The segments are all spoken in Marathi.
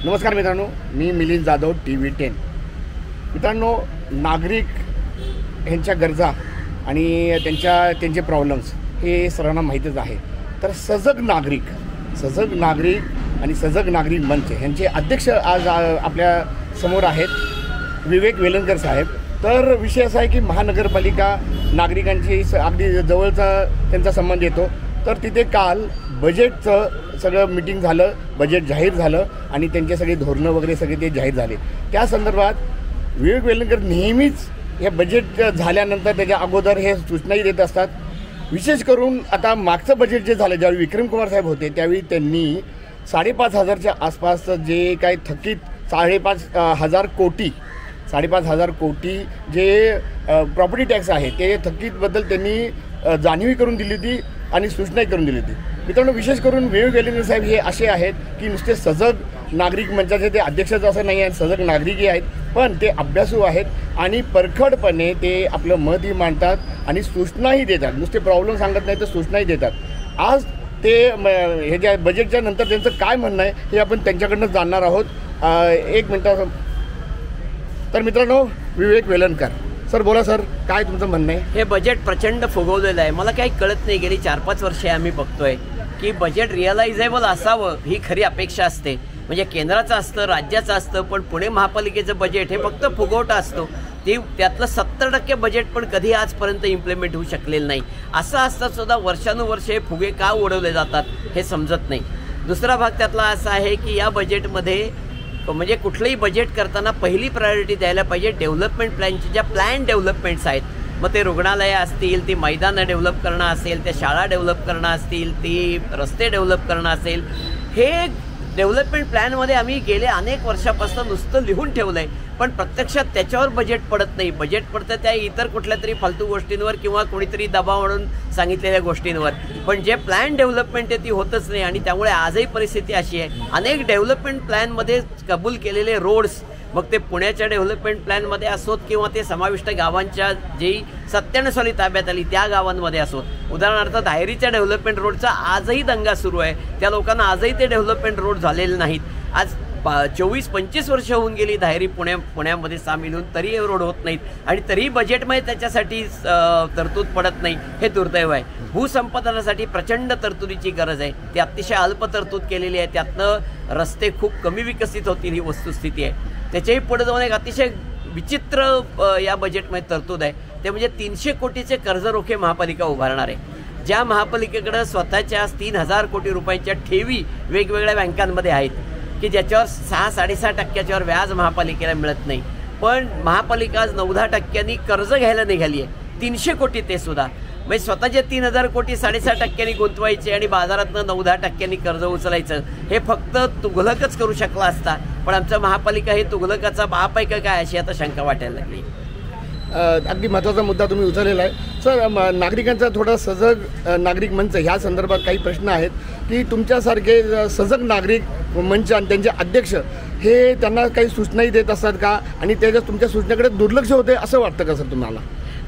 नमस्कार मित्रांनो, मी मिलिंद जाधव TV10। मित्रांनो, नागरिक यांच्या गरजा आणि त्यांचे प्रॉब्लेम्स हे सर्वांना माहीतच आहे। तर सजग नागरिक आणि सजग नागरिक मंच यांचे अध्यक्ष आज आपल्या समोर आहेत, विवेक वेलणकर साहेब। तर विषय असा आहे की महानगरपालिका नागरिकांची अगदी जवळचा त्यांचा संबंध येतो। तर तिथे काल बजेटचं सगळं मीटिंग झालं, बजेट जाहीर झालं आणि त्यांचे सगळे धोरणं वगैरे सगळे ते जाहीर झाले। त्या संदर्भात विवेक वेलणकर नेहमीच हे बजेट झाल्यानंतर त्याच्या अगोदर हे सूचनाही देत असतात। विशेष करून आता मागचं बजेट जे झालं, ज्यावेळी विक्रम कुमार साहेब होते त्यावेळी त्यांनी 5,500च्या आसपास जे काही थकीत 5,500 कोटी जे प्रॉपर्टी टॅक्स आहे ते थकीतबद्दल त्यांनी जाणीव करून दिली होती आणि सूचनाही करून दिली होती। मित्रांनो, विशेष करून विवेक वेलणकर साहेब हे असे आहेत की नुसते सजग नागरिक मंचाचे ते अध्यक्षच असं नाही आहेत, सजग नागरिकही आहेत, पण ते अभ्यासू आहेत आणि परखडपणे ते आपलं मतही मांडतात आणि सूचनाही देतात। नुसते प्रॉब्लेम सांगत नाही तर सूचनाही देतात। आज ते हे ज्या बजेटच्या नंतर त्यांचं काय म्हणणं आहे हे आपण त्यांच्याकडनं जाणणार आहोत। एक मिनटं। तर मित्रांनो, विवेक वेलणकर सर, बोला सर, काय तुमचं म्हणणं आहे? हे बजेट प्रचंड फुगवलेलं आहे। मला काही कळत नाही, गेली 4-5 वर्षे आम्ही बघतोय की बजेट रिअलायझेबल असावं ही खरी अपेक्षा असते। म्हणजे केंद्राचं असतं, राज्याचं असतं, पण पुणे महापालिकेचं बजेट हे फक्त फुगवटा असतो। त्यातलं 70% बजेट पण कधी आजपर्यंत इम्प्लिमेंट होऊ शकलेलं नाही। असं असता सुद्धा वर्षानुवर्षे हे फुगे का उडवले जातात हे समजत नाही। दुसरा भाग त्यातला असा आहे की या बजेटमध्ये म्हणजे कुठलंही बजेट करताना पहिली प्रायोरिटी द्यायला पाहिजे डेव्हलपमेंट प्लॅनची, ज्या प्लॅन डेव्हलपमेंट्स आहेत। मग ते रुग्णालयं असतील, ती मैदानं डेव्हलप करणं असेल, त्या शाळा डेव्हलप करणं असतील, ती रस्ते डेव्हलप करणं असेल, हे डेव्हलपमेंट प्लॅनमध्ये आम्ही गेले अनेक वर्षापासून नुसतं लिहून ठेवलं आहे, पण प्रत्यक्षात त्याच्यावर बजेट पडत नाही। बजेट पडतं त्या इतर कुठल्या तरी फालतू गोष्टींवर किंवा कोणीतरी दबाव म्हणून सांगितलेल्या गोष्टींवर, पण जे प्लॅन डेव्हलपमेंट आहे ती होतच नाही। आणि त्यामुळे आजही परिस्थिती अशी आहे, अनेक डेव्हलपमेंट प्लॅनमध्ये कबूल केलेले रोड्स, मग ते पुण्याच्या डेव्हलपमेंट प्लॅनमध्ये असोत किंवा ते समाविष्ट गावांच्या जी 97 साली ताब्यात आली त्या गावांमध्ये असोत। उदाहरणार्थ धायरीच्या डेव्हलपमेंट रोडचा आजही दंगा सुरू आहे, त्या लोकांना आजही ते डेव्हलपमेंट रोड झालेले नाहीत। आज 24-25 वर्ष होऊन गेली धायरी पुण्यामध्ये सामील होऊन, तरी हे रोड होत नाहीत आणि तरीही बजेटमध्ये त्याच्यासाठी तरतूद पडत नाही, हे दुर्दैव आहे। भूसंपादनासाठी प्रचंड तरतुदीची गरज आहे, ती अतिशय अल्प तरतूद केलेली आहे, त्यातनं रस्ते खूप कमी विकसित होतील ही वस्तुस्थिती आहे। त्याच्याही पुढे जाऊन एक अतिशय विचित्र या बजेटमध्ये तरतूद आहे, ते म्हणजे 300 कोटीचे कर्जरोखे महापालिका उभारणार आहे। ज्या महापालिकेकडं स्वतःच्या 3,000 कोटी रुपयांच्या ठेवी वेगवेगळ्या बँकांमध्ये आहेत की ज्याच्यावर 6-6.5% व्याज महापालिकेला मिळत नाही, पण महापालिका आज 9-10% कर्ज घ्यायला निघाली आहे, 300 कोटी ते सुद्धा। म्हणजे स्वतःचे 3,000 कोटी 6.5% गुंतवायचे आणि बाजारातनं 9-10% कर्ज उचलायचं, हे फक्त तुघलकच करू शकला असता, पण आमचं महापालिका हे तुघलकाचा बाप आहे का काय अशी आता शंका वाटायला लागली। अगदी महत्त्वाचा मुद्दा तुम्ही उचललेला आहे सर। नागरिकांचा थोडा सजग नागरिक मंच ह्या संदर्भात काही प्रश्न आहेत की तुमच्यासारखे सजग नागरिक मंच आणि त्यांचे अध्यक्ष हे त्यांना काही सूचनाही देत असतात का, आणि त्याच्या तुमच्या सूचनेकडे दुर्लक्ष होते असं वाटतं का सर तुम्हाला?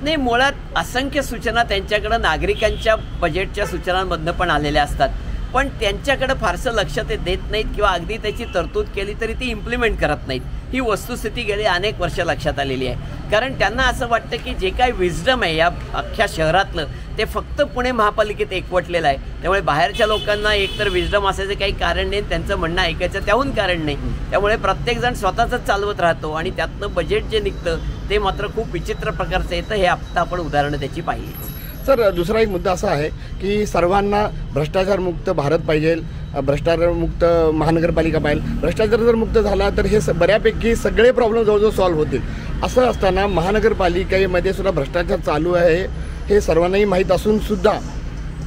नाही, मुळात असंख्य सूचना त्यांच्याकडं नागरिकांच्या बजेटच्या सूचनांमधनं पण आलेल्या असतात, पण त्यांच्याकडं फारसं लक्ष ते देत नाहीत किंवा अगदी त्याची तरतूद केली तरी ती इम्प्लिमेंट करत नाहीत। ही वस्तुस्थिती गेली अनेक वर्ष लक्षात आलेली आहे, कारण त्यांना असं वाटतं की जे काही विजडम आहे या अख्ख्या शहरातलं ते फक्त पुणे महापालिकेत एकवटलेलं आहे। त्यामुळे बाहेरच्या लोकांना एकतर विजडम असायचं काही कारण नाही, त्यांचं म्हणणं ऐकायचं त्याहून कारण नाही। त्यामुळे प्रत्येकजण स्वतःच चालवत राहतो आणि त्यातनं बजेट जे निघतं ते मात्र खूप विचित्र प्रकारचं येतं। हे आता आपण उदाहरणं त्याची पाहिली। सर, दुसरा एक मुद्दा असा आहे की सर्वांना भ्रष्टाचारमुक्त भारत पाहिजे, भ्रष्टाचारमुक्त महानगरपालिका पाहिजे। भ्रष्टाचार जर मुक्त झाला तर हे बऱ्यापैकी सगळे प्रॉब्लेम जवळजवळ सॉल्व्ह होतील। असं असताना महानगरपालिकेमध्ये सुद्धा भ्रष्टाचार चालू आहे हे सर्वांनाही माहीत असून सुद्धा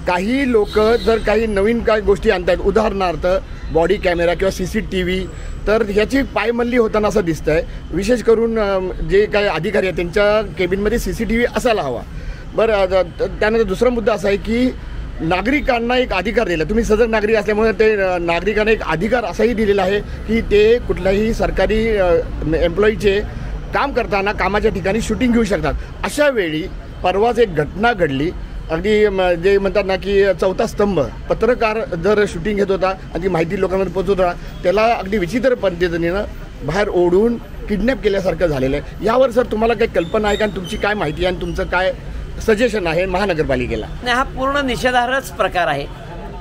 काही लोक जर काही नवीन काही गोष्टी आणतात, उदाहरणार्थ बॉडी कॅमेरा किंवा CCTV, तर ह्याची पायमल्ली होताना असं दिसतं आहे। विशेष करून जे काही अधिकारी आहेत त्यांच्या केबिनमध्ये CCTV असायला हवा। बरं, त्यानंतर दुसरा मुद्दा असा आहे की नागरिकांना एक अधिकार दिला, तुम्ही सजग नागरिक असल्यामुळे ते नागरिकांना एक अधिकार असाही दिलेला आहे की ते कुठल्याही सरकारी एम्प्लॉईचे काम करताना कामाच्या ठिकाणी शूटिंग घेऊ शकतात। अशा वेळी परवाच एक घटना घडली अगदी जे म्हणतात ना की चौथा स्तंभ पत्रकार जर शूटिंग घेत होता आणि ती माहिती लोकांमध्ये पोहोचवत होता, त्याला अगदी विचित्र पद्धतीनं बाहेर ओढून किडनॅप केल्यासारखं झालेलं आहे. यावर सर तुम्हाला काही कल्पना आहे का, तुमची काय माहिती आहे आणि तुमचं काय सजेशन आहे महानगरपालिकेला? नाही, हा पूर्ण निषेधार्हच प्रकार आहे.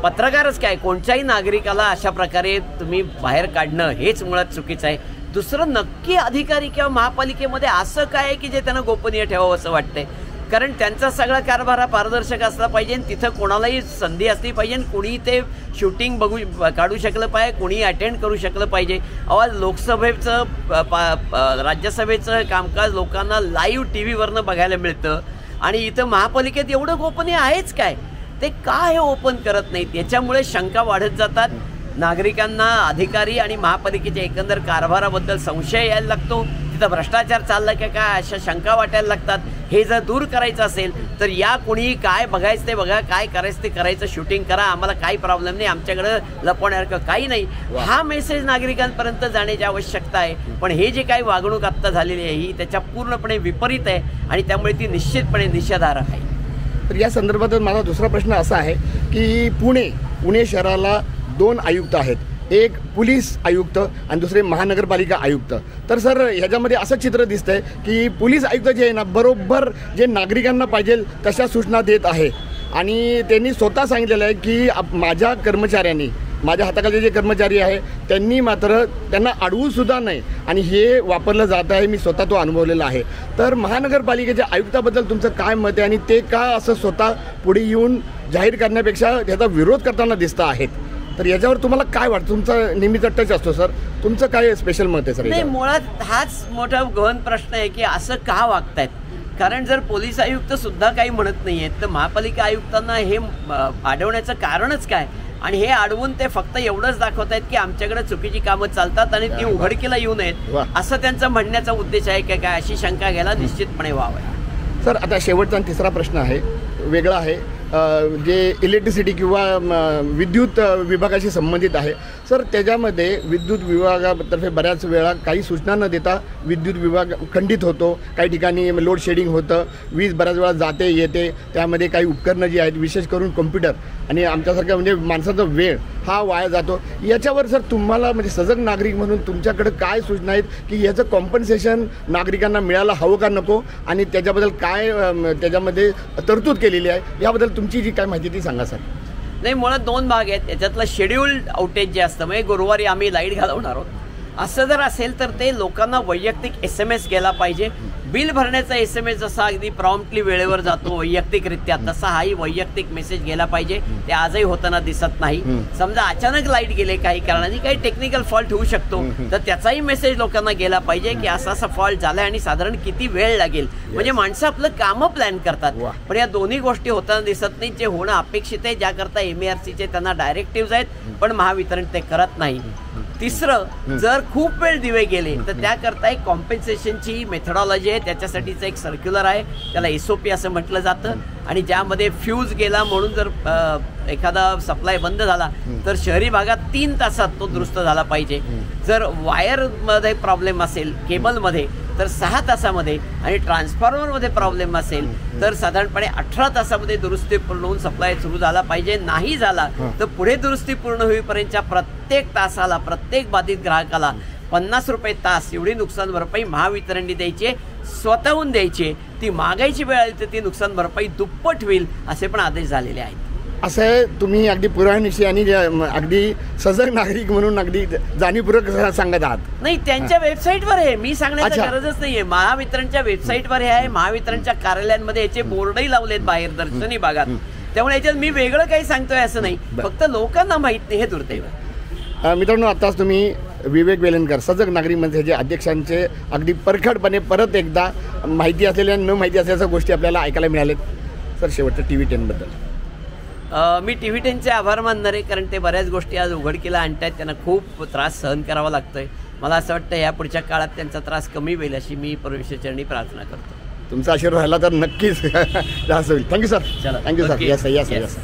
पत्रकारच काय, कोणत्याही नागरिकाला अशा प्रकारे तुम्ही बाहेर काढणं हेच मुळात चुकीचं आहे. दुसरं, नक्की अधिकारी किंवा महापालिकेमध्ये असं काय आहे की जे त्यांना गोपनीय ठेवावं असं वाटतंय? कारण त्यांचा सगळा कारभार हा पारदर्शक असला पाहिजे, तिथं कोणालाही संधी असली पाहिजे, कुणी ते शूटिंग काढू शकलं पाहिजे, कुणी अटेंड करू शकलं पाहिजे. आज लोकसभेचं राज्यसभेचं कामकाज लोकांना लाईव्ह टी व्हीवरनं बघायला मिळतं आणि इथं महापालिकेत एवढं गोपनीय आहेच काय? ते का हे ओपन करत नाहीत? याच्यामुळे शंका वाढत जातात. नागरिकांना अधिकारी आणि महापालिकेच्या एकंदर कारभाराबद्दल संशय यायला लागतो. तिथं भ्रष्टाचार चालला की काय अशा शंका वाटायला लागतात. हे जर दूर करायचं असेल तर या कोणी काय बघायचं ते बघा, काय करायचं ते करायचं, शूटिंग करा, आम्हाला काही प्रॉब्लेम नाही, आमच्याकडं लपवण्यासारखं काही नाही. हा मेसेज नागरिकांपर्यंत जाण्याची आवश्यकता आहे. पण हे जे काही वागणूक आत्ता झालेली आहे ही त्याच्या पूर्णपणे विपरीत आहे आणि त्यामुळे ती निश्चितपणे निषेधार्ह आहे. तर या संदर्भात माझा दुसरा प्रश्न असा आहे की पुणे शहराला 2 आयुक्त आहेत, एक पोलीस आयुक्त आणि दुसरे महानगरपालिका आयुक्त. तर सर ह्याच्यामध्ये असं चित्र दिसतंय की पोलीस आयुक्त जे आहे ना, बरोबर जे नागरिकांना पाहिजे तशा सूचना देत आहे आणि त्यांनी स्वतः सांगितलेलं आहे की माझ्या कर्मचाऱ्यांनी, माझ्या हाताखाली जे कर्मचारी आहे त्यांनी मात्र त्यांना अडवूसुद्धा नाही आणि हे वापरलं जात आहे. मी स्वतः तो अनुभवलेला आहे. तर महानगरपालिकेच्या आयुक्ताबद्दल तुमचं काय मत आहे आणि ते का असं स्वतः पुढे येऊन जाहीर करण्यापेक्षा त्याचा विरोध करताना दिसत आहेत? तर याच्यावर तुम्हाला काय वाटतं? तुमचा नेहमीचा टच असतो सर, तुमचं काय स्पेशल मत आहे सर? नाही, मुळात हाच मोठा गहन प्रश्न आहे की असं का वागतायत. कारण जर पोलीस आयुक्त सुद्धा काही म्हणत नाही आहेत तर महापालिका आयुक्तांना हे अडवण्याचं कारणच काय? आणि हे अडवून ते फक्त एवढंच दाखवत आहेत की आमच्याकडे चुकीची कामं चालतात आणि ती उघडकीला येऊ नयेत असं त्यांचा म्हणण्याचा उद्देश आहे की काय? अशी शंका घ्यायला निश्चितपणे वाव आहे. सर आता शेवटचा आणि तिसरा प्रश्न आहे, वेगळा आहे, जे इलेक्ट्रिसिटी किंवा विद्युत विभागाशी संबंधित आहे. सर त्याच्यामध्ये विद्युत विभागातर्फे बऱ्याच वेळा काही सूचना न देता विद्युत विभाग खंडित होतो, काही ठिकाणी लोड शेडिंग होतं, वीज बऱ्याच वेळा जाते येते, त्यामध्ये काही उपकरणं जी आहेत विशेष करून कॉम्प्युटर आणि आमच्यासारख्या म्हणजे माणसाचा वेळ हा वाया जातो. याच्यावर सर तुम्हाला म्हणजे सजग नागरिक म्हणून तुमच्याकडे काय सूचना आहेत की याचं कॉम्पन्सेशन नागरिकांना मिळायला हवं का नको आणि त्याच्याबद्दल काय त्याच्यामध्ये तरतूद केलेली आहे, याबद्दल तुमची जी काय माहिती ती सांगा सर. नाही, मुळात 2 भाग आहेत. याच्यातलं शेड्यूल्ड आउटेज जे असतं म्हणजे गुरुवारी आम्ही लाईट घालवणार आहोत असं जर असेल तर ते लोकांना वैयक्तिक SMS गेला पाहिजे. बिल भरण्याचा SMS जसा अगदी प्रॉम्प्टली वेळेवर जातो वैयक्तिकरित्या, तसा हाही वैयक्तिक मेसेज गेला पाहिजे. ते आजही होताना दिसत नाही. समजा अचानक लाईट गेले काही कारणाने, काही टेक्निकल फॉल्ट होऊ शकतो, तर त्याचाही मेसेज लोकांना गेला पाहिजे की असा असा फॉल्ट झाला आणि साधारण किती वेळ लागेल. म्हणजे माणसं आपलं कामं प्लॅन करतात. पण या दोन्ही गोष्टी होताना दिसत नाही. जे होणं अपेक्षित आहे, ज्याकरता MERCचे त्यांना डायरेक्टिव्ह आहेत पण महावितरण ते करत नाही. तिसरं, जर खूप वेळ दिवे गेले तर त्याकरता एक कॉम्पेन्सेशनची मेथडॉलॉजी आहे, त्याच्यासाठीचं एक सर्क्युलर आहे, त्याला SOP असं म्हटलं जातं. आणि ज्यामध्ये फ्यूज गेला म्हणून जर एखादा सप्लाय बंद झाला तर शहरी भागात 3 तासात तो दुरुस्त झाला पाहिजे. जर वायरमध्ये प्रॉब्लेम असेल, केबलमध्ये, तर 6 तासामध्ये आणि ट्रान्सफॉर्मरमध्ये प्रॉब्लेम असेल तर साधारणपणे 18 तासामध्ये दुरुस्ती पूर्ण होऊन सप्लाय सुरू झाला पाहिजे. नाही झाला तर पुढे दुरुस्ती पूर्ण होईपर्यंतच्या प्रत्येक तासाला प्रत्येक बाधित ग्राहकाला 50 रुपये तास एवढी नुकसान भरपाई महावितरणने द्यायची, स्वतःहून द्यायची. ती मागायची वेळ आली तर ती नुकसान भरपाई दुप्पट होईल असे पण आदेश झालेले आहेत. असं तुम्ही अगदी पुराणनिशी आणि अगदी सजग नागरिक म्हणून अगदी जाणीवपूर्वक सांगत आहात. नाही, त्यांच्या वेबसाईटवर आहे, मी सांगण्याची गरजच नाहीये. महावितरणच्या वेबसाईटवर हे आहे. महावितरणच्या कार्यालयांमध्ये याचे बोर्डही लावलेत बाहेर दर्शनी भागात. त्यामुळे याच्यात मी वेगळं काही सांगतोय असं नाही, फक्त लोकांना माहित नाही, हे दुर्दैव. मित्रांनो, आताच तुम्ही विवेक वेलणकर सजग नागरिक मंचाचे अध्यक्षांचे अगदी परखडपणे परत एकदा माहिती असलेल्या न माहिती असलेल्या गोष्टी आपल्याला ऐकायला मिळालेत. सर शेवटचं TV10 बद्दल मी TV10चे आभार मानणार आहे, कारण ते बऱ्याच गोष्टी आज उघडकीला आणतायत. त्यांना खूप त्रास सहन करावा लागतोय. मला असं वाटतं या पुढच्या काळात त्यांचा त्रास कमी होईल अशी मी परमेश्वरचरणी प्रार्थना करतो. तुमचा आशीर्वाद राहिला तर नक्कीच जास्त होईल. Thank you sir. चला, thank you sir. Yes yes yes.